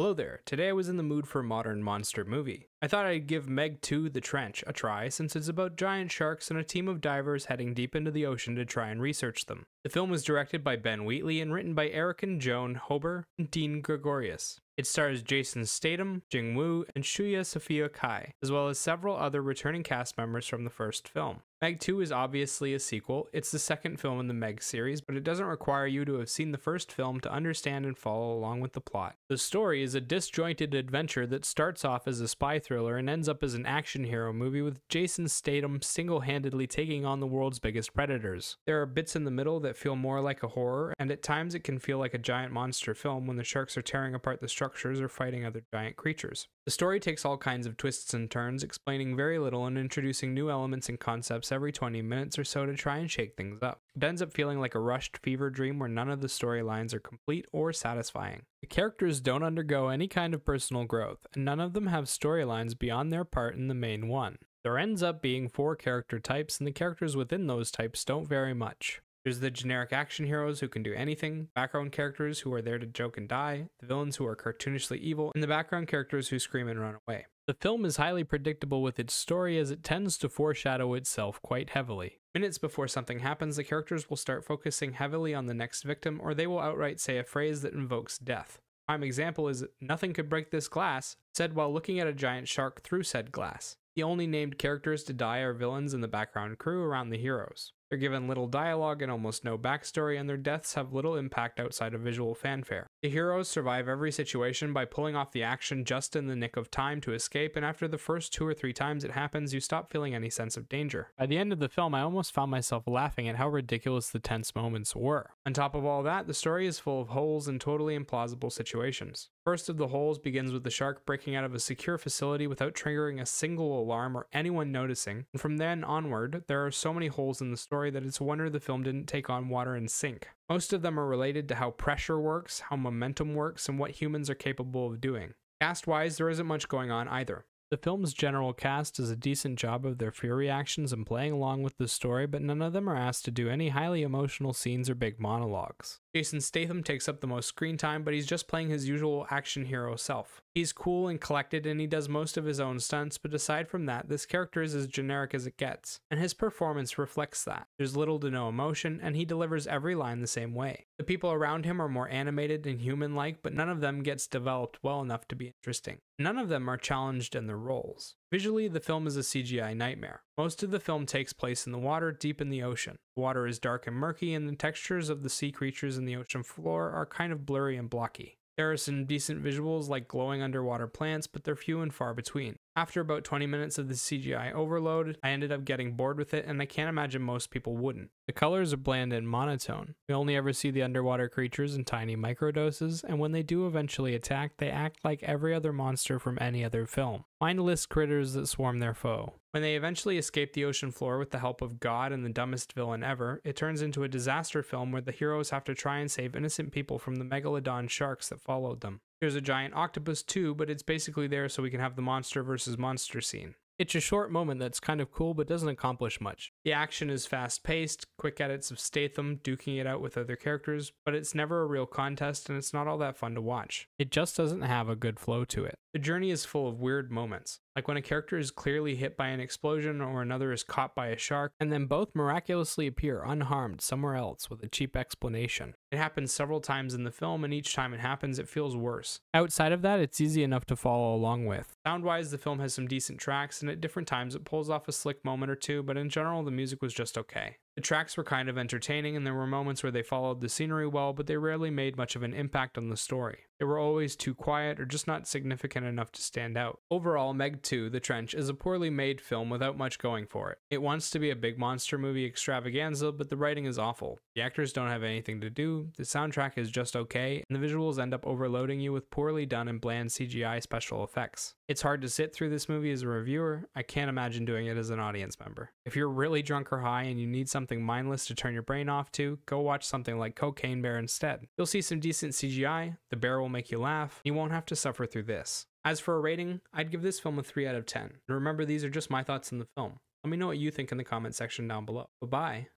Hello there, today I was in the mood for a modern monster movie. I thought I'd give Meg 2 The Trench a try since it's about giant sharks and a team of divers heading deep into the ocean to try and research them. The film was directed by Ben Wheatley and written by Eric and Joan Hober and Dean Gregorius. It stars Jason Statham, Jing Wu, and Shuya Sophia Kai, as well as several other returning cast members from the first film. Meg 2 is obviously a sequel. It's the second film in the Meg series, but it doesn't require you to have seen the first film to understand and follow along with the plot. The story is a disjointed adventure that starts off as a spy thriller and ends up as an action hero movie with Jason Statham single-handedly taking on the world's biggest predators. There are bits in the middle that feel more like a horror, and at times it can feel like a giant monster film when the sharks are tearing apart the structures or fighting other giant creatures. The story takes all kinds of twists and turns, explaining very little and introducing new elements and concepts every 20 minutes or so to try and shake things up. It ends up feeling like a rushed fever dream where none of the storylines are complete or satisfying. The characters don't undergo any kind of personal growth, and none of them have storylines beyond their part in the main one. There ends up being 4 character types, and the characters within those types don't vary much. There's the generic action heroes who can do anything, background characters who are there to joke and die, the villains who are cartoonishly evil, and the background characters who scream and run away. The film is highly predictable with its story as it tends to foreshadow itself quite heavily. Minutes before something happens, the characters will start focusing heavily on the next victim, or they will outright say a phrase that invokes death. A prime example is "Nothing could break this glass," said while looking at a giant shark through said glass. The only named characters to die are villains and the background crew around the heroes. They're given little dialogue and almost no backstory, and their deaths have little impact outside of visual fanfare. The heroes survive every situation by pulling off the action just in the nick of time to escape, and after the first 2 or 3 times it happens, you stop feeling any sense of danger. By the end of the film, I almost found myself laughing at how ridiculous the tense moments were. On top of all that, the story is full of holes and totally implausible situations. First of the holes begins with the shark breaking out of a secure facility without triggering a single alarm or anyone noticing, and from then onward, there are so many holes in the story that it's a wonder the film didn't take on water and sink. Most of them are related to how pressure works, how momentum works, and what humans are capable of doing. Cast-wise, there isn't much going on either. The film's general cast does a decent job of their fear reactions and playing along with the story, but none of them are asked to do any highly emotional scenes or big monologues. Jason Statham takes up the most screen time, but he's just playing his usual action hero self. He's cool and collected, and he does most of his own stunts, but aside from that, this character is as generic as it gets, and his performance reflects that. There's little to no emotion, and he delivers every line the same way. The people around him are more animated and human-like, but none of them gets developed well enough to be interesting. None of them are challenged in their roles. Visually, the film is a CGI nightmare. Most of the film takes place in the water, deep in the ocean. The water is dark and murky, and the textures of the sea creatures in the ocean floor are kind of blurry and blocky. There are some decent visuals like glowing underwater plants, but they're few and far between. After about 20 minutes of the CGI overload, I ended up getting bored with it, and I can't imagine most people wouldn't. The colors are bland and monotone. We only ever see the underwater creatures in tiny microdoses, and when they do eventually attack, they act like every other monster from any other film. Mindless critters that swarm their foe. When they eventually escape the ocean floor with the help of God and the dumbest villain ever, it turns into a disaster film where the heroes have to try and save innocent people from the megalodon sharks that followed them. There's a giant octopus too, but it's basically there so we can have the monster versus monster scene. It's a short moment that's kind of cool but doesn't accomplish much. The action is fast-paced, quick edits of Statham duking it out with other characters, but it's never a real contest and it's not all that fun to watch. It just doesn't have a good flow to it. The journey is full of weird moments, like when a character is clearly hit by an explosion or another is caught by a shark, and then both miraculously appear unharmed somewhere else with a cheap explanation. It happens several times in the film, and each time it happens, it feels worse. Outside of that, it's easy enough to follow along with. Sound-wise, the film has some decent tracks, and at different times it pulls off a slick moment or two, but in general, the music was just okay. The tracks were kind of entertaining, and there were moments where they followed the scenery well, but they rarely made much of an impact on the story. They were always too quiet or just not significant enough to stand out. Overall, Meg 2: The Trench is a poorly made film without much going for it. It wants to be a big monster movie extravaganza, but the writing is awful. The actors don't have anything to do, the soundtrack is just okay, and the visuals end up overloading you with poorly done and bland CGI special effects. It's hard to sit through this movie as a reviewer. I can't imagine doing it as an audience member. If you're really drunk or high and you need something mindless to turn your brain off to, go watch something like Cocaine Bear instead. You'll see some decent CGI, the bear will make you laugh, you won't have to suffer through this. As for a rating, I'd give this film a 3 out of 10. And remember, these are just my thoughts on the film. Let me know what you think in the comment section down below. Bye-bye.